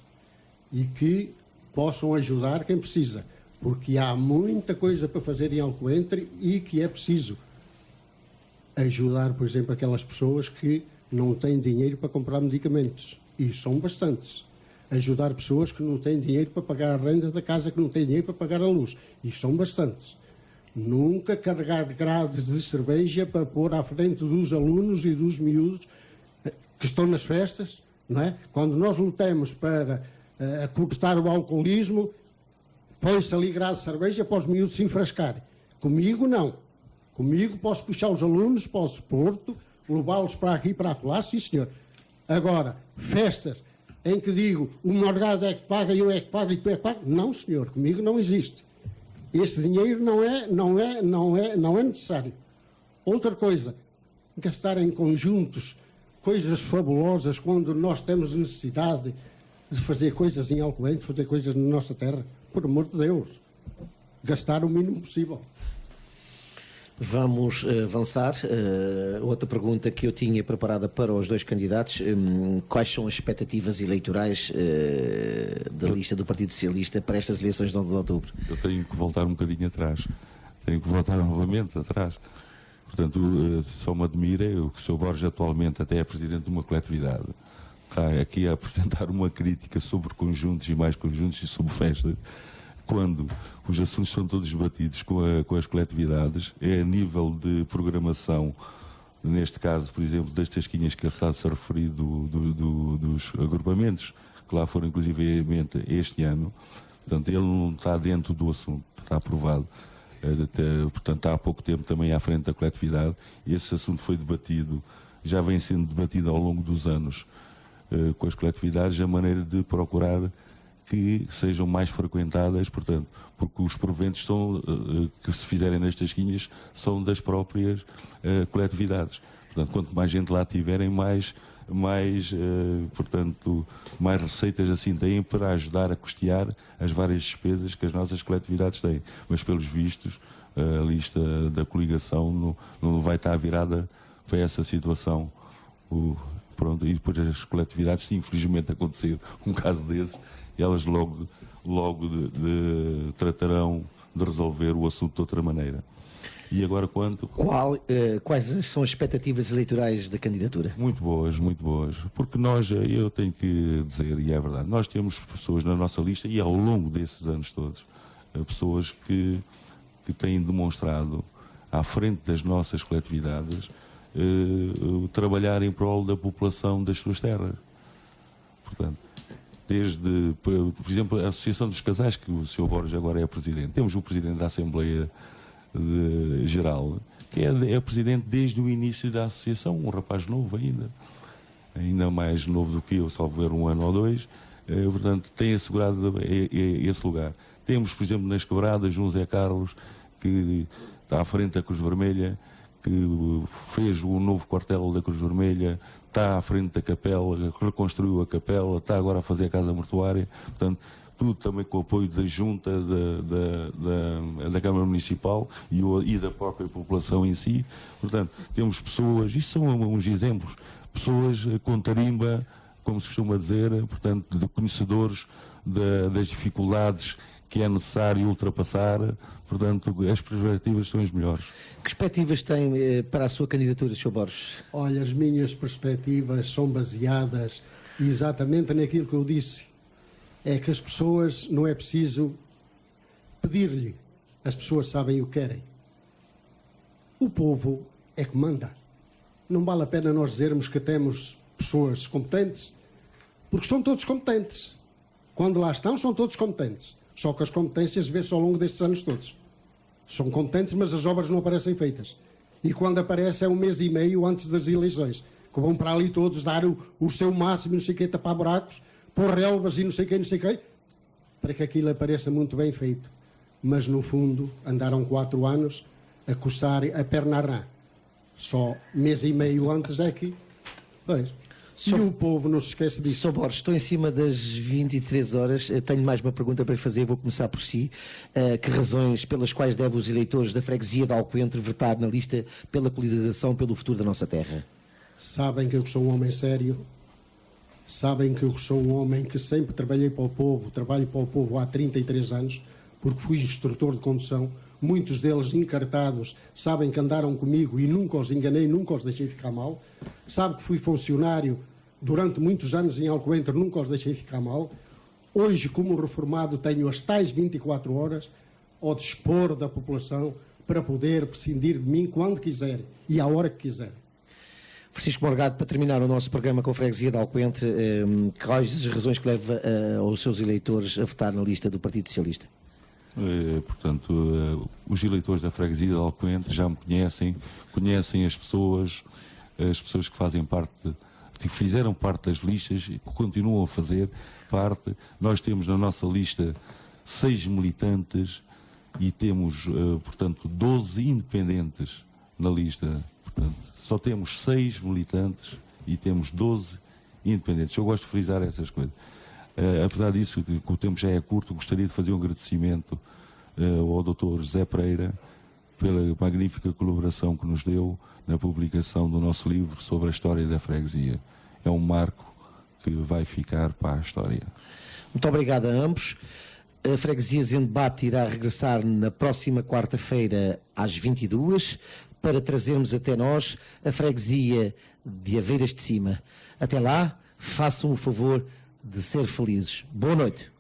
e que possam ajudar quem precisa, porque há muita coisa para fazer em Alcoentre e que é preciso ajudar, por exemplo, aquelas pessoas que não têm dinheiro para comprar medicamentos, e são bastantes. Ajudar pessoas que não têm dinheiro para pagar a renda da casa, que não têm dinheiro para pagar a luz, e são bastantes. Nunca carregar grades de cerveja para pôr à frente dos alunos e dos miúdos que estão nas festas, não é? Quando nós lutamos para cortar o alcoolismo, põe-se ali grade de cerveja para os miúdos se enfrascarem. Comigo, não. Comigo posso puxar os alunos para o Porto, levá-los para aqui e para lá, sim senhor. Agora, festas em que digo o Morgado é que paga, eu é que pago e tu é que paga, não senhor, comigo não existe. Esse dinheiro não é necessário. Outra coisa, gastar em conjuntos coisas fabulosas quando nós temos necessidade de fazer coisas em Alcoentre, fazer coisas na nossa terra, por amor de Deus, gastar o mínimo possível. Vamos avançar. Outra pergunta que eu tinha preparada para os dois candidatos: quais são as expectativas eleitorais da lista do Partido Socialista para estas eleições de 11 de outubro? Eu tenho que voltar um bocadinho atrás. Tenho que voltar novamente atrás. Portanto, só me admira que o Sr. Borges atualmente até é presidente de uma coletividade. Está aqui a apresentar uma crítica sobre conjuntos e mais conjuntos e sobre festas, quando os assuntos são todos debatidos com as coletividades, é a nível de programação, neste caso, por exemplo, das tasquinhas que está-se a referir dos agrupamentos, que lá foram inclusivamente este ano. Portanto, ele não está dentro do assunto, está aprovado. Portanto, há pouco tempo também à frente da coletividade. Esse assunto foi debatido, já vem sendo debatido ao longo dos anos com as coletividades, a maneira de procurar que sejam mais frequentadas, portanto, porque os proventos que se fizerem nas tasquinhas são das próprias coletividades. Portanto, quanto mais gente lá tiverem, mais receitas assim têm para ajudar a custear as várias despesas que as nossas coletividades têm. Mas, pelos vistos, a lista da coligação não vai estar virada para essa situação. E depois as coletividades, se infelizmente acontecer um caso desses, elas logo tratarão de resolver o assunto de outra maneira. E agora quais são as expectativas eleitorais da candidatura? Muito boas, porque eu tenho que dizer, e é verdade, nós temos pessoas na nossa lista e ao longo desses anos todos, pessoas que têm demonstrado à frente das nossas coletividades trabalhar em prol da população das suas terras. Portanto, desde, por exemplo, a Associação dos Casais, que o Sr. Borges agora é presidente. Temos o presidente da Assembleia Geral, que é presidente desde o início da associação, um rapaz novo ainda mais novo do que eu, salvo ver 1 ano ou 2, portanto, tem assegurado esse lugar. Temos, por exemplo, nas Quebradas, um Zé Carlos, que está à frente da Cruz Vermelha, que fez o novo quartel da Cruz Vermelha, está à frente da capela, reconstruiu a capela, está agora a fazer a casa mortuária, portanto, tudo também com o apoio da Junta, da Câmara Municipal e da própria população em si. Portanto, temos pessoas, isso são uns exemplos, pessoas com tarimba, como se costuma dizer, portanto, de conhecedores das dificuldades que é necessário ultrapassar, portanto, as perspectivas são as melhores. Que perspectivas tem para a sua candidatura, Sr. Borges? Olha, as minhas perspectivas são baseadas exatamente naquilo que eu disse. É que as pessoas, não é preciso pedir-lhe, as pessoas sabem o que querem. O povo é que manda. Não vale a pena nós dizermos que temos pessoas competentes, porque são todos competentes. Quando lá estão, são todos competentes. Só que as competências vê-se ao longo destes anos todos. São competentes, mas as obras não aparecem feitas. E quando aparece é 1 mês e meio antes das eleições, que vão para ali todos dar o seu máximo, não sei o quê, tapar buracos, pôr relvas e não sei o quê, para que aquilo apareça muito bem feito. Mas, no fundo, andaram 4 anos a coçar a perna à rã. Só 1 mês e meio antes é que... Pois. E o povo não se esquece disso. Sr. Borges, estou em cima das 23 horas. Tenho mais uma pergunta para lhe fazer. Vou começar por si. Que razões pelas quais devem os eleitores da freguesia de Alcoentre votar na lista pela coligação pelo futuro da nossa terra? Sabem que eu sou um homem sério. Sabem que eu sou um homem que sempre trabalhei para o povo. Trabalho para o povo há 33 anos, porque fui instrutor de condução. Muitos deles encartados sabem que andaram comigo e nunca os enganei, nunca os deixei ficar mal. Sabe que fui funcionário durante muitos anos em Alcoentre, nunca os deixei ficar mal. Hoje, como reformado, tenho as tais 24 horas ao dispor da população para poder prescindir de mim quando quiserem e à hora que quiserem. Francisco Morgado, para terminar o nosso programa com a freguesia de Alcoentre, quais as razões que leva os seus eleitores a votar na lista do Partido Socialista? Portanto, os eleitores da freguesia de Alcoentre já me conhecem as pessoas que fazem parte, que fizeram parte das listas e que continuam a fazer parte. Nós temos na nossa lista 6 militantes e temos, portanto, 12 independentes na lista. Portanto, só temos 6 militantes e temos 12 independentes. Eu gosto de frisar essas coisas. Apesar disso, que o tempo já é curto, gostaria de fazer um agradecimento ao Dr. José Pereira pela magnífica colaboração que nos deu na publicação do nosso livro sobre a história da freguesia. É um marco que vai ficar para a história. Muito obrigado a ambos. A Freguesias em Debate irá regressar na próxima quarta-feira às 22h para trazermos até nós a freguesia de Aveiras de Cima. Até lá, façam o favor de ser felizes. Boa noite.